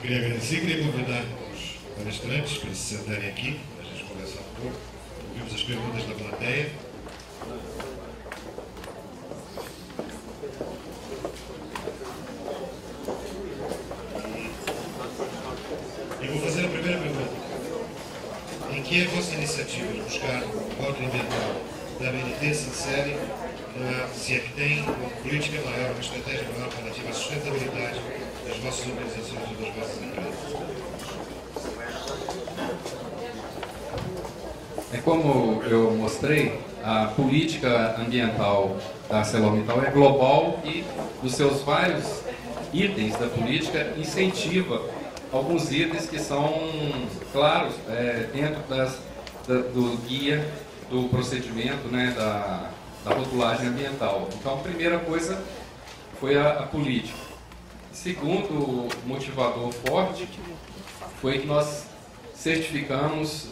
queria agradecer, queria convidar os palestrantes para se sentarem aqui, para a gente conversar um pouco. Ouvimos as perguntas da plateia. Eu vou fazer a primeira pergunta. Em que a vossa iniciativa de buscar o rótulo ambiental da BNT se insere, se é que tem uma política maior, uma estratégia maior relativa à sustentabilidade das vossas organizações ou das vossas empresas? É como eu mostrei, a política ambiental da ArcelorMittal é global e dos seus vários itens da política incentiva alguns itens que são claros dentro do guia do procedimento, né, da rotulagem ambiental. Então, a primeira coisa foi a política. Segundo motivador forte foi que nós certificamos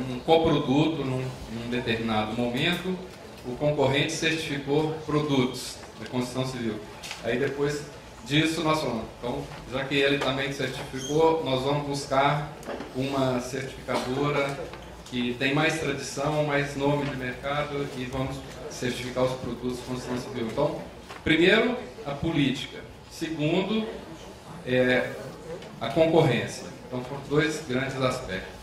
um coproduto num determinado momento, o concorrente certificou produtos da construção civil. Aí depois disso nós falamos, então, já que ele também certificou, nós vamos buscar uma certificadora que tem mais tradição, mais nome de mercado e vamos certificar os produtos de construção civil. Então, primeiro, a política. Segundo, a concorrência. Então, foram dois grandes aspectos.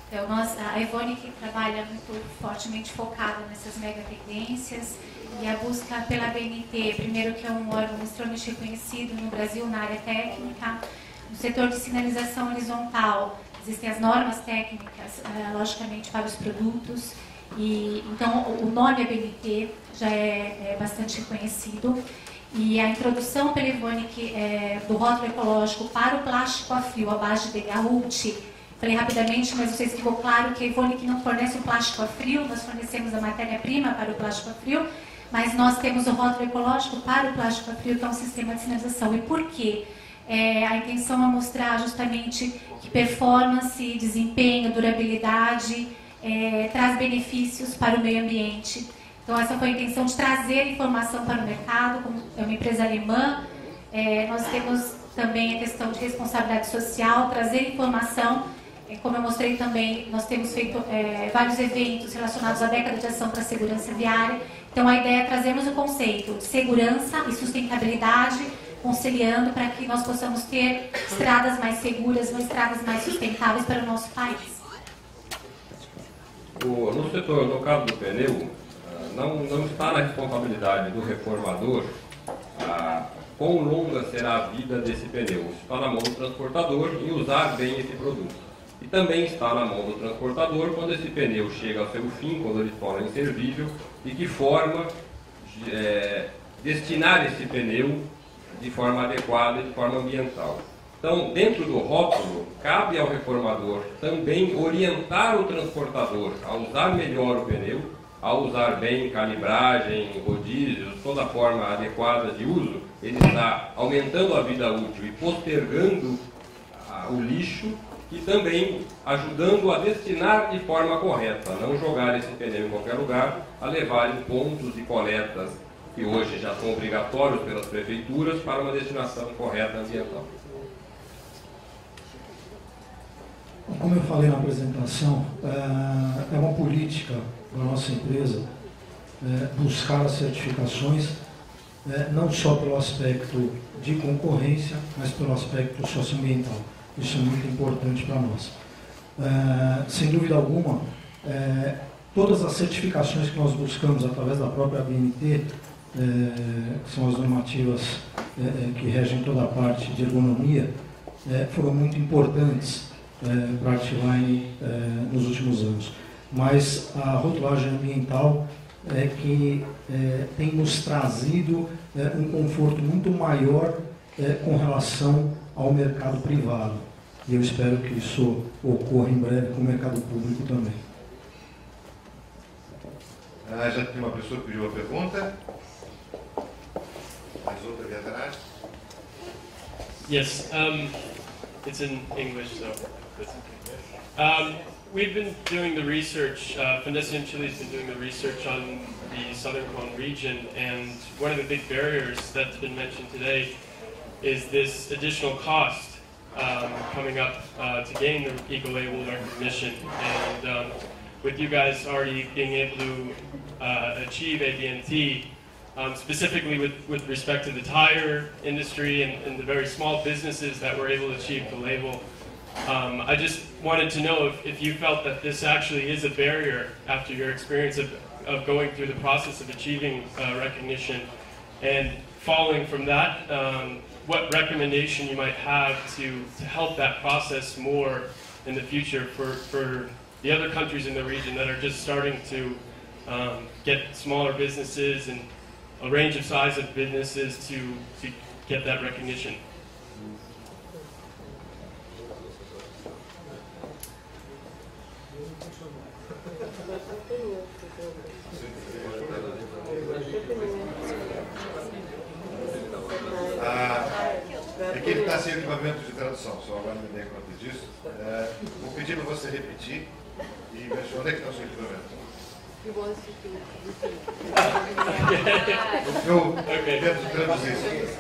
Então, a Evonik trabalha muito fortemente focada nessas mega tendências e a busca pela BNT, primeiro que é um órgão extremamente reconhecido no Brasil na área técnica, no setor de sinalização horizontal, existem as normas técnicas, logicamente, para os produtos, e então o nome ABNT já é bastante reconhecido. E a introdução pela Evonik do rótulo ecológico para o plástico a frio, à base de garrute. Falei rapidamente, mas não sei se ficou claro que a Evonik não fornece o plástico a frio, nós fornecemos a matéria-prima para o plástico a frio, mas nós temos o rótulo ecológico para o plástico a frio, que é um sistema de sinalização. E por quê? A intenção é mostrar justamente que performance, desempenho, durabilidade traz benefícios para o meio ambiente. Então, essa foi a intenção de trazer informação para o mercado, como é uma empresa alemã. Nós temos também a questão de responsabilidade social, trazer informação. Como eu mostrei também, nós temos feito vários eventos relacionados à década de ação para a segurança viária. Então, a ideia é trazermos o conceito de segurança e sustentabilidade, conciliando para que nós possamos ter estradas mais seguras, estradas mais sustentáveis para o nosso país. No setor, no caso do pneu, não está na responsabilidade do reformador quão longa será a vida desse pneu. Está na mão do transportador em usar bem esse produto. E também está na mão do transportador quando esse pneu chega ao seu fim, quando ele se torna inservível, e que forma destinar esse pneu de forma adequada e de forma ambiental. Então, dentro do rótulo, cabe ao reformador também orientar o transportador a usar melhor o pneu, a usar bem calibragem, rodízios, toda a forma adequada de uso. Ele está aumentando a vida útil e postergando o lixo e também ajudando a destinar de forma correta, a não jogar esse pneu em qualquer lugar, a levar em pontos de coletas que hoje já são obrigatórios pelas prefeituras para uma destinação correta ambiental. Como eu falei na apresentação, é uma política da nossa empresa buscar as certificações, não só pelo aspecto de concorrência, mas pelo aspecto socioambiental. Isso é muito importante para nós. Sem dúvida alguma, todas as certificações que nós buscamos através da própria ABNT, que são as normativas que regem toda a parte de ergonomia, foram muito importantes para a Artline nos últimos anos. Mas a rotulagem ambiental é que tem nos trazido um conforto muito maior com relação ao mercado privado. E eu espero que isso ocorra em breve com o mercado público também. Já tem uma pessoa que pediu uma pergunta. Mais outra ali atrás. Yes, it's in English, so We've been doing the research, Fundecion Chile has been doing the research on the Southern Cone region, and one of the big barriers that's been mentioned today is this additional cost coming up to gain the eco-label recognition. And with you guys already being able to achieve ABNT, specifically with respect to the tire industry and the very small businesses that were able to achieve the label, I just wanted to know if you felt that this actually is a barrier after your experience of going through the process of achieving recognition. And following from that, what recommendation you might have to help that process more in the future for the other countries in the region that are just starting to get smaller businesses and a range of size of businesses to get that recognition. Aqui está sem equipamento de tradução, só agora me dei conta disso. Vou pedir para você repetir e ver onde é que está o seu equipamento. Eu tento traduzir isso.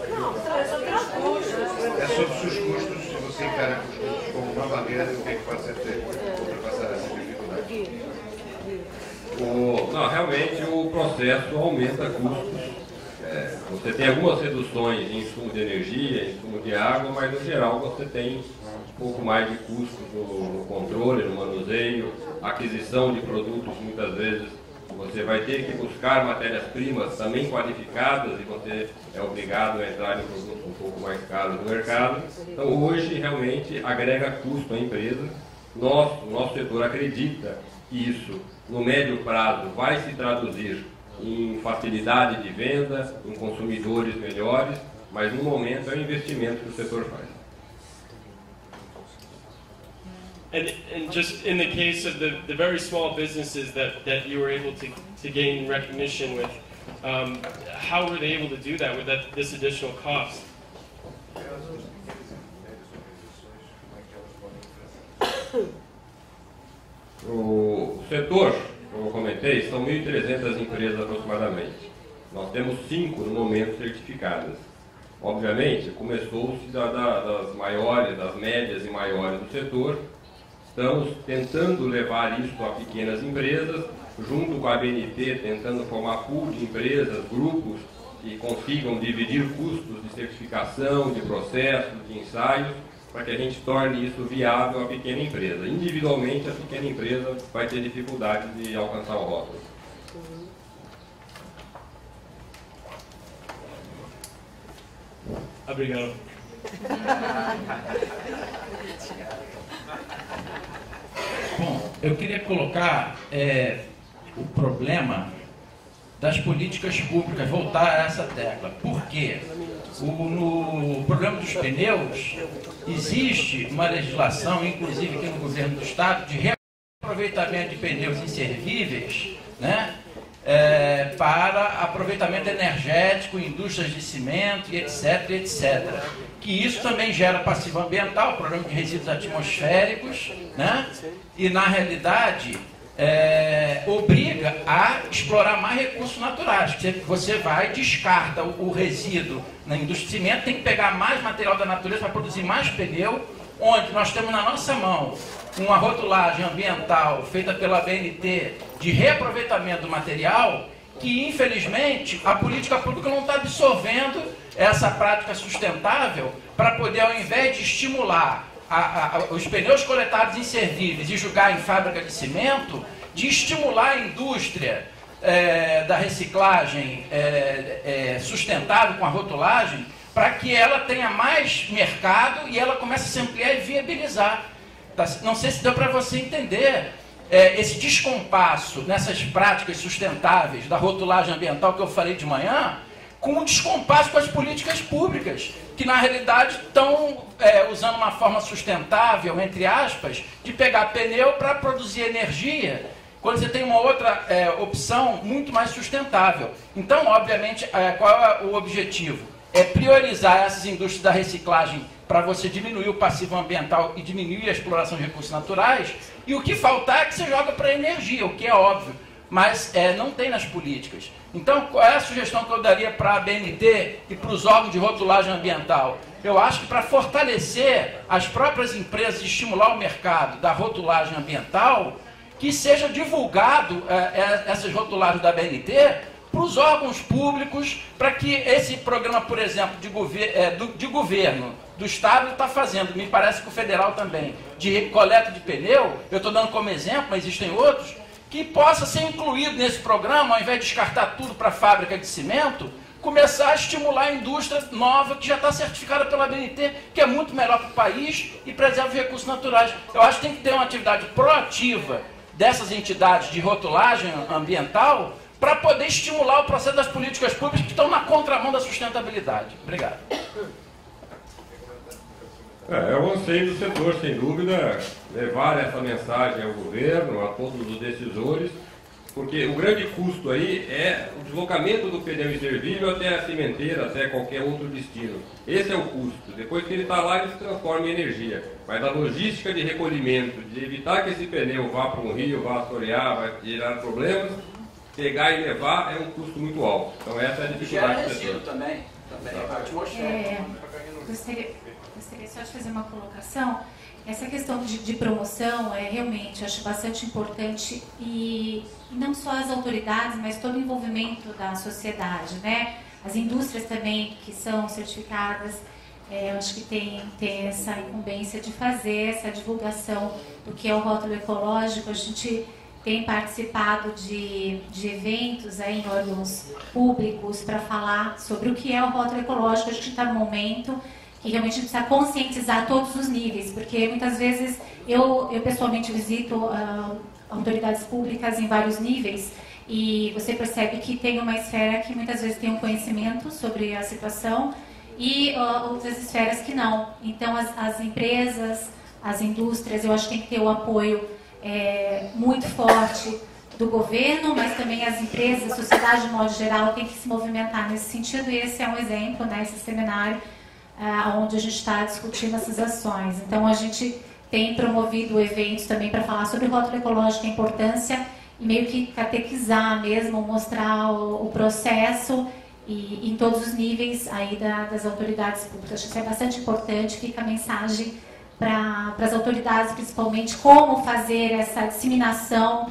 É sobre os seus custos, se você encara os custos como uma barreira, o que é que pode ser feito para ultrapassar essa dificuldade? Não, realmente o processo aumenta custos. Você tem algumas reduções em insumo de energia, em insumo de água, mas no geral você tem um pouco mais de custo no controle, no manuseio, aquisição de produtos. Muitas vezes você vai ter que buscar matérias-primas também qualificadas e você é obrigado a entrar em produtos um pouco mais caros no mercado. Então hoje realmente agrega custo à empresa. O nosso setor acredita que isso no médio prazo vai se traduzir em facilidade de venda, em consumidores melhores, mas no momento é um investimento que o setor faz. And just in the case of the very small businesses that you were able to gain recognition with, how were they able to do that with this additional cost? O setor, como eu comentei, são 1.300 empresas aproximadamente. Nós temos 5 no momento certificadas. Obviamente, começou-se das maiores, das médias e maiores do setor. Estamos tentando levar isso a pequenas empresas, junto com a ABNT, tentando formar pool de empresas, grupos que consigam dividir custos de certificação, de processos, de ensaios, para que a gente torne isso viável à pequena empresa. Individualmente, a pequena empresa vai ter dificuldade de alcançar o rótulo. Obrigado. Bom, eu queria colocar o problema das políticas públicas, voltar a essa tecla. Por quê? No problema dos pneus, existe uma legislação, inclusive aqui no governo do Estado, de reaproveitamento de pneus inservíveis, né, para aproveitamento energético, indústrias de cimento, etc, etc. Que isso também gera passivo ambiental, problema de resíduos atmosféricos, né, e na realidade obriga a explorar mais recursos naturais. Você vai, descarta o resíduo na indústria de cimento, tem que pegar mais material da natureza para produzir mais pneu, onde nós temos na nossa mão uma rotulagem ambiental feita pela ABNT de reaproveitamento do material, que infelizmente a política pública não está absorvendo essa prática sustentável para poder, ao invés de estimular os pneus coletados inservíveis e jogar em fábrica de cimento, de estimular a indústria da reciclagem sustentável com a rotulagem, para que ela tenha mais mercado e ela comece a se ampliar e viabilizar. Não sei se deu para você entender esse descompasso nessas práticas sustentáveis da rotulagem ambiental que eu falei de manhã, com um descompasso com as políticas públicas, que na realidade estão usando uma forma sustentável, entre aspas, de pegar pneu para produzir energia, quando você tem uma outra opção muito mais sustentável. Então, obviamente, qual é o objetivo? É priorizar essas indústrias da reciclagem para você diminuir o passivo ambiental e diminuir a exploração de recursos naturais, e o que faltar é que você joga para a energia, o que é óbvio, mas não tem nas políticas. Então, qual é a sugestão que eu daria para a BNT e para os órgãos de rotulagem ambiental? Eu acho que para fortalecer as próprias empresas e estimular o mercado da rotulagem ambiental, que seja divulgado essas rotulagens da BNT para os órgãos públicos, para que esse programa, por exemplo, de governo do Estado está fazendo, me parece que o federal também, de coleta de pneu, eu estou dando como exemplo, mas existem outros, que possa ser incluído nesse programa, ao invés de descartar tudo para a fábrica de cimento, começar a estimular a indústria nova que já está certificada pela BNT, que é muito melhor para o país e preserva os recursos naturais. Eu acho que tem que ter uma atividade proativa dessas entidades de rotulagem ambiental para poder estimular o processo das políticas públicas que estão na contramão da sustentabilidade. Obrigado. É o anseio do setor, sem dúvida, levar essa mensagem ao governo, a todos os decisores, porque o grande custo aí é o deslocamento do pneu inservível até a cimenteira, até qualquer outro destino. Esse é o custo. Depois que ele está lá, ele se transforma em energia. Mas a logística de recolhimento, de evitar que esse pneu vá para um rio, vá assorear, vai gerar problemas, pegar e levar é um custo muito alto. Então essa é a dificuldade do setor. Também gostaria só de fazer uma colocação. Essa questão de promoção realmente acho bastante importante e não só as autoridades, mas todo o envolvimento da sociedade, né? As indústrias também que são certificadas, eu acho que tem essa incumbência de fazer essa divulgação do que é o rótulo ecológico. A gente tem participado de eventos em órgãos públicos para falar sobre o que é o rótulo ecológico. A gente está no momento que realmente precisa conscientizar todos os níveis, porque muitas vezes eu pessoalmente visito autoridades públicas em vários níveis e você percebe que tem uma esfera que muitas vezes tem um conhecimento sobre a situação e outras esferas que não. Então as empresas, as indústrias, eu acho que tem que ter o apoio muito forte do governo, mas também as empresas, a sociedade de modo geral tem que se movimentar nesse sentido, e esse é um exemplo, né, esse seminário onde a gente está discutindo essas ações. Então a gente tem promovido eventos também para falar sobre o rótulo ecológico, a importância, e meio que catequizar mesmo, mostrar o processo e em todos os níveis aí das autoridades públicas. Acho que isso é bastante importante, fica a mensagem para as autoridades, principalmente, como fazer essa disseminação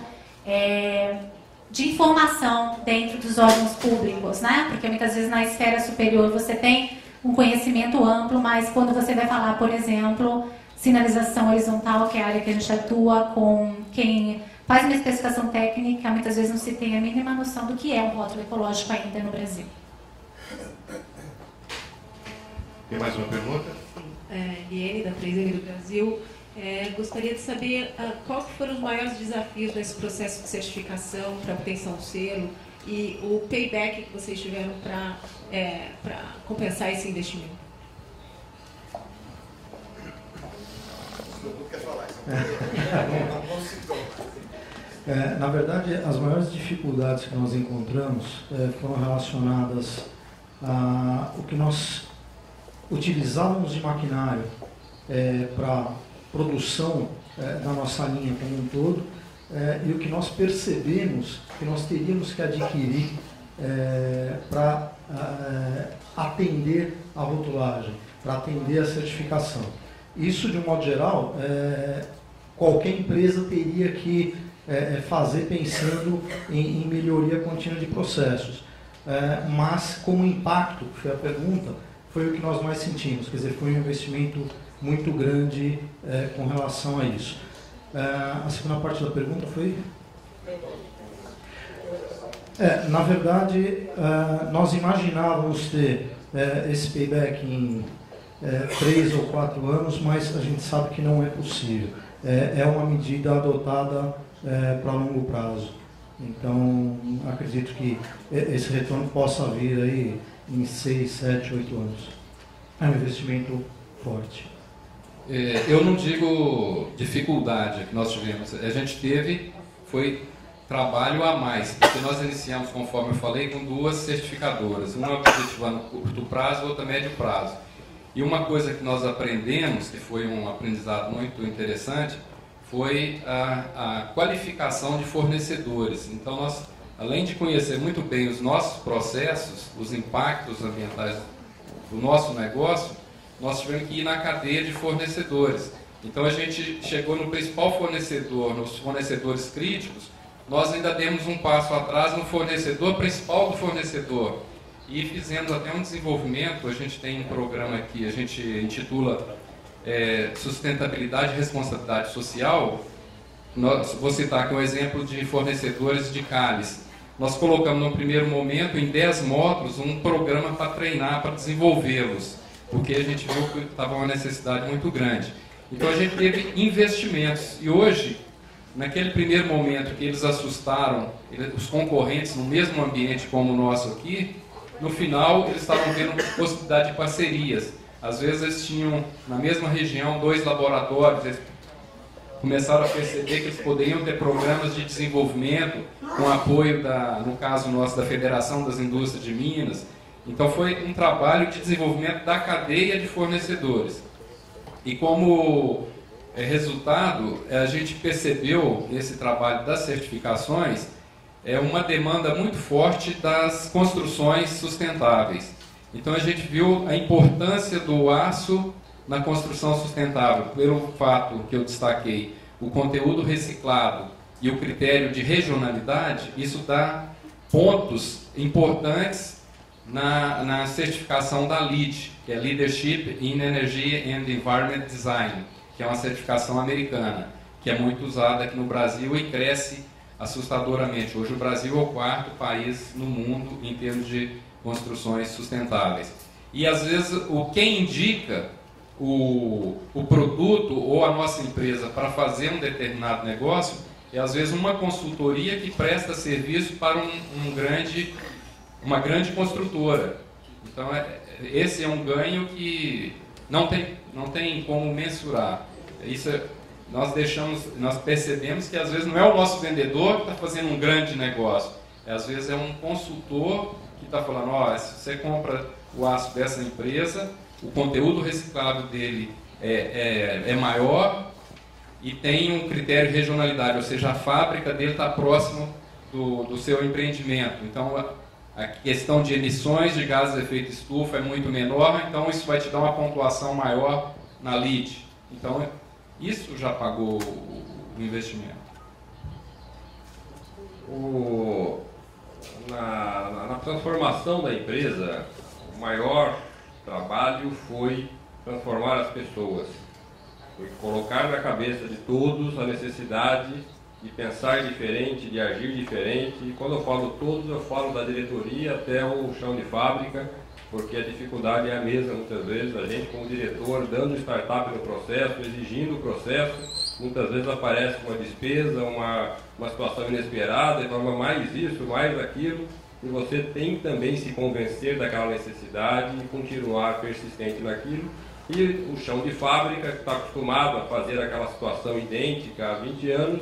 de informação dentro dos órgãos públicos, né? Porque muitas vezes na esfera superior você tem um conhecimento amplo, mas quando você vai falar, por exemplo, sinalização horizontal, que é a área que a gente atua, com quem faz uma especificação técnica, muitas vezes não se tem a mínima noção do que é um rótulo ecológico ainda no Brasil. Tem mais uma pergunta? Eliane, da 3M do Brasil. Gostaria de saber quais foram os maiores desafios nesse processo de certificação para obtenção do selo e o payback que vocês tiveram para compensar esse investimento. Na verdade, as maiores dificuldades que nós encontramos foram relacionadas ao que nós utilizávamos de maquinário para produção da nossa linha como um todo, e o que nós percebemos que nós teríamos que adquirir para atender a rotulagem, para atender a certificação. Isso, de um modo geral, qualquer empresa teria que fazer pensando em melhoria contínua de processos. Mas, como impacto, que foi a pergunta, foi o que nós mais sentimos, quer dizer, foi um investimento muito grande com relação a isso. A segunda parte da pergunta foi? Na verdade, nós imaginávamos ter esse payback em 3 ou 4 anos, mas a gente sabe que não é possível. É uma medida adotada para longo prazo. Então, acredito que esse retorno possa vir aí em 6, 7, 8 anos. É um investimento forte. Eu não digo dificuldade que nós tivemos. A gente foi trabalho a mais, porque nós iniciamos, conforme eu falei, com 2 certificadoras. Uma objetivando curto prazo, outra médio prazo. E uma coisa que nós aprendemos, que foi um aprendizado muito interessante, foi a qualificação de fornecedores. Então, nós, além de conhecer muito bem os nossos processos, os impactos ambientais do nosso negócio, nós tivemos que ir na cadeia de fornecedores. Então, a gente chegou no principal fornecedor, nos fornecedores críticos, nós ainda demos um passo atrás no fornecedor principal do fornecedor. E fizemos até um desenvolvimento, a gente tem um programa que a gente intitula Sustentabilidade e Responsabilidade Social. Vou citar aqui um exemplo de fornecedores de cálice. Nós colocamos no primeiro momento, em 10 módulos, um programa para treinar, para desenvolvê-los, porque a gente viu que estava uma necessidade muito grande. Então a gente teve investimentos, e hoje, naquele primeiro momento que eles assustaram os concorrentes no mesmo ambiente como o nosso aqui, no final eles estavam vendo possibilidade de parcerias. Às vezes eles tinham na mesma região 2 laboratórios, eles começaram a perceber que eles poderiam ter programas de desenvolvimento com apoio, no caso nosso, da Federação das Indústrias de Minas. Então foi um trabalho de desenvolvimento da cadeia de fornecedores. E como resultado, a gente percebeu nesse trabalho das certificações uma demanda muito forte das construções sustentáveis. Então a gente viu a importância do aço na construção sustentável, pelo fato que eu destaquei, o conteúdo reciclado e o critério de regionalidade. Isso dá pontos importantes na certificação da LEED, que é Leadership in Energy and Environment Design, que é uma certificação americana, que é muito usada aqui no Brasil e cresce assustadoramente. Hoje o Brasil é o 4º país no mundo em termos de construções sustentáveis. E às vezes quem indica o produto ou a nossa empresa para fazer um determinado negócio é às vezes uma consultoria que presta serviço para uma grande construtora. Então esse é um ganho que não tem como mensurar. Nós percebemos que às vezes não é o nosso vendedor que está fazendo um grande negócio, às vezes é um consultor que está falando, se você compra o aço dessa empresa, o conteúdo reciclável dele é maior e tem um critério de regionalidade, ou seja, a fábrica dele está próximo do seu empreendimento. Então a questão de emissões de gases de efeito estufa é muito menor, então isso vai te dar uma pontuação maior na LEED. Então isso já pagou o investimento. Na transformação da empresa, o maior trabalho foi transformar as pessoas, foi colocar na cabeça de todos a necessidade de pensar diferente, de agir diferente. E quando eu falo todos, eu falo da diretoria até o chão de fábrica, porque a dificuldade é a mesma muitas vezes. A gente como diretor dando startup no processo, exigindo o processo, muitas vezes aparece uma despesa, uma situação inesperada, e fala mais isso, mais aquilo, e você tem que também se convencer daquela necessidade e continuar persistente naquilo. E o chão de fábrica, que está acostumado a fazer aquela situação idêntica há 20 anos,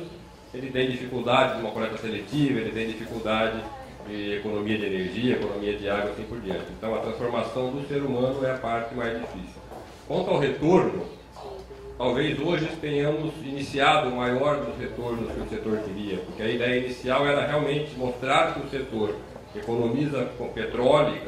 ele tem dificuldade de uma coleta seletiva, ele tem dificuldade de economia de energia, economia de água, assim por diante. Então a transformação do ser humano é a parte mais difícil. Quanto ao retorno, talvez hoje tenhamos iniciado o maior dos retornos que o setor queria, porque a ideia inicial era realmente mostrar que o setor economiza com petróleo,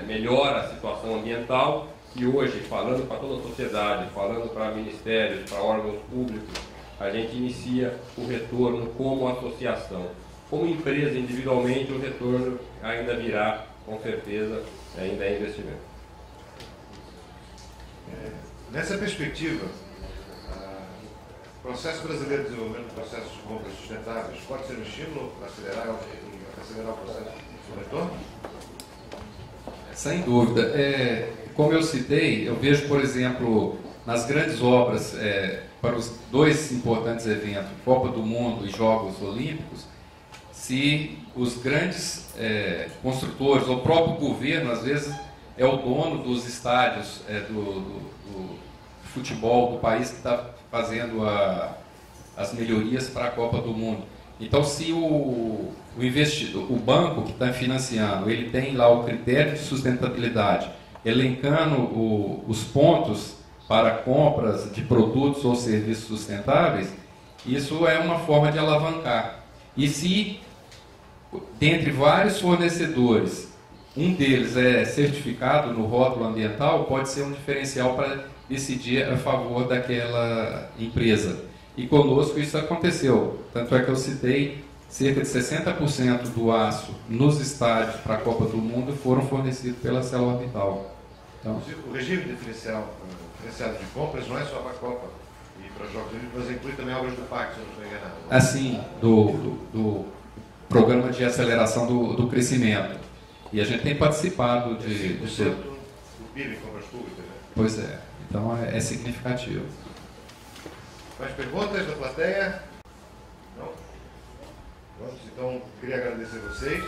melhora a situação ambiental, e hoje, falando para toda a sociedade, falando para ministérios, para órgãos públicos, a gente inicia o retorno como associação. Como empresa, individualmente, o retorno ainda virá, com certeza, ainda é investimento. Nessa perspectiva, o processo brasileiro de desenvolvimento de processos de compras sustentáveis pode ser um estímulo para acelerar o processo de retorno? Sem dúvida. Como eu citei, eu vejo, por exemplo, nas grandes obras, para os 2 importantes eventos, Copa do Mundo e Jogos Olímpicos, se os grandes construtores, ou o próprio governo, às vezes, é o dono dos estádios do futebol do país que está fazendo as melhorias para a Copa do Mundo. Então, se o investidor, o banco que está financiando, ele tem lá o critério de sustentabilidade, elencando os pontos para compras de produtos ou serviços sustentáveis, isso é uma forma de alavancar. E se, dentre vários fornecedores, um deles é certificado no rótulo ambiental, pode ser um diferencial para decidir a favor daquela empresa. E conosco isso aconteceu. Tanto é que eu citei, cerca de 60% do aço nos estádios para a Copa do Mundo foram fornecidos pela ArcelorMittal. Então, o regime diferenciado de compras não é só para a Copa e para os Jogos Olímpicos, mas inclui também obras do PAC, se eu não estou enganado. Assim, do Programa de Aceleração do Crescimento. E a gente tem participado de 5% do PIB em compras públicas, né? Pois é, então é significativo. Mais perguntas da plateia? Não? Pronto, então queria agradecer a vocês.